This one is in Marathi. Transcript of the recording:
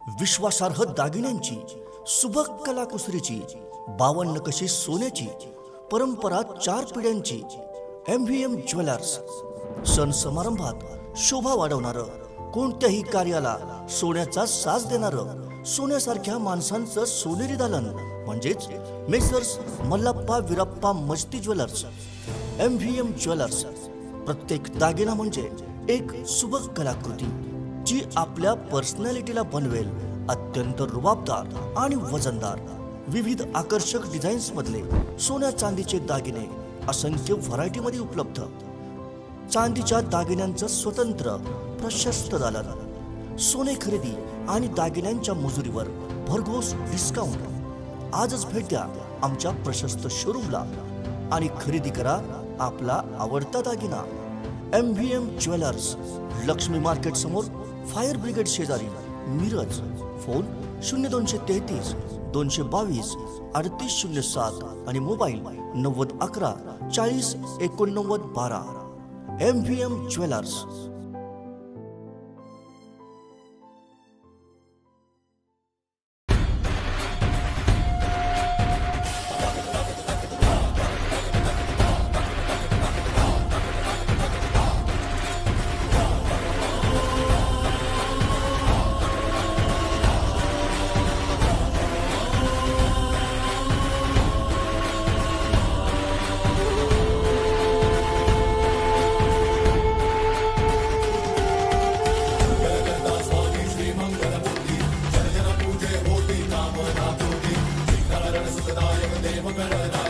विश्वासार्ह दागिन्यांची, सुबक कलाकुसरीची, 52 नकाशे सोन्याची, परंपरा 4 पिढ्यांची MVM ज्वेलर्स। सण समारंभात शोभा वाढवणारं, कोणत्याही कार्याला सोन्याचा साज देणारं, सोन्यासारख्या माणसांचं सोनेरी दालन म्हणजेच messrs Mallappa Veerappa Majati jewellers. MVM jewellers. प्रत्येक दागिना म्हणजे एक सुबक कलाकृती जी आपल्या पर्सनॅलिटीला बनवेल अत्यंत रुबाबदार आणि वजनदार। विविध आकर्षक डिझाईन्स मधले सोन्या चांदीचे दागिने असंख्य व्हरायटी मध्ये उपलब्ध। चांदीच्या दागिन्यांचं स्वतंत्र प्रशस्त दालन, सोने खरेदी आणि दागिन्यांच्या मजुरीवर भरघोस डिस्काउंट। आजच भेट द्या आमच्या प्रशस्त शोरूमला आणि खरेदी करा आपला आवडता दागिना। MVM ज्वेलर्स, लक्ष्मी मार्केट समोर, फायर ब्रिगेड शेजारी, मिरज। फोन 0233 222 3807 आणि मोबाईल 9011 40 89 12। MVM jewellers. देव गणनाथ